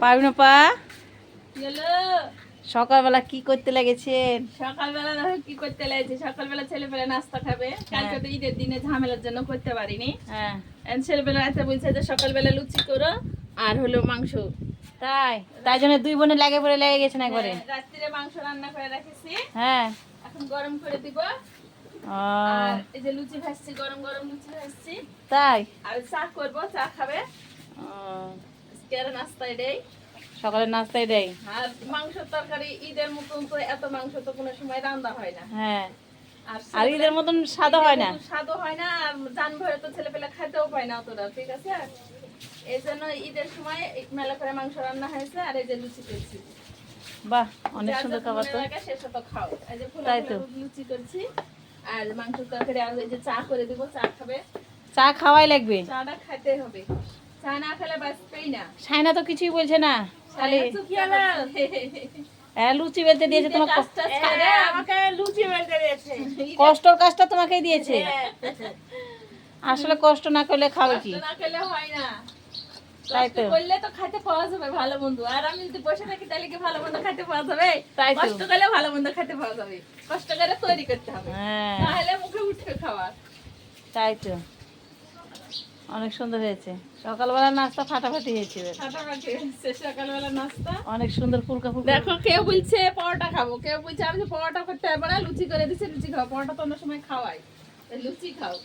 পারবিনা পা গেলো সকালবেলা কি করতে লেগেছেন? সকালবেলা দেখো কি করতে লেগেছে। সকালবেলা ছেলেপেলে নাস্তা খাবে, কালকে তো ঈদের দিনে ঝামেলার জন্য করতে পারিনি। হ্যাঁ ছেলেপেলে রাতে বলছে যে সকালবেলা লুচি করো আর হলো মাংস। তাই জন্য দুই বোনে লেগে গেছেন একবারে। রাত্রিরে মাংস রান্না করে রেখেছি, হ্যাঁ এখন গরম করে দিব। ও আর এই যে লুচি ভাজছি, গরম গরম লুচি ভাজছি। তাই আর চা করবো, চা খাবে। ও, আজকে আর নাস্তা এটাই। সকালের নাস্তাই দেয়। আর মাংসের তরকারি ঈদের মতন তো এত মাংস তো কোনো সময় রান্না হয় না। হ্যাঁ আর ঈদের মতন স্বাদও হয় না। স্বাদও হয় না, আর জান ভরে তো ছেলেপেলে খেতেও পায় না অতটা, ঠিক আছে। এই জন্য ঈদের সময় মেলা করে মাংস রান্না হয়েছে। আর এই যে লুচি করছি, বাহ অনেক সুন্দর খাবার তো। শেষে তো খাও। এই যে তাই তো। লুচি করছি আর মাংস তরকারি, আর এই যে চা করে দিব, চা খাবে। চা খাওয়াই লাগবে, চাটা খেতে হবে, চা না খেলে বাঁচবেই না। সাইনা তো কিছুই বলছে না, খালি কি হলো? লুচি বেলতে দিয়েছে তোমার। আমাকে লুচি বেলতে দিয়েছে, কষ্টর কাজটা তোমাকেই দিয়েছে। আসলে কষ্ট না করলে খাবে কি? না খেলে হয় না। তাই তো। কষ্ট করলে তো খেতে পাওয়া যাবে ভালো মন্দ। আর আমি যদি বসে থাকি তাহলে কি ভালো মন্দ খেতে পাওয়া যাবে? তাই তো। কষ্ট করলে ভালো মন্দ খেতে পাওয়া যাবে, কষ্ট করে তৈরি করতে হবে, হ্যাঁ তাহলে মুখে উঠবে খাবার। তাই তো। অনেক সুন্দর হয়েছে, সকালবেলা নাস্তা ফাটাফাটি হয়েছে। ফাটাফাটি হয়েছে সকালবেলা নাস্তা। অনেক সুন্দর ফুলকা ফুলকা। দেখো কেউ বলছে পরোটা খাবো, কেউ বলছে আমি পরোটা করতে পারবো না, লুচি করে দিচ্ছি, লুচি খাও। পরোটা তো অন্য সময় খাওয়াই, লুচি খাও।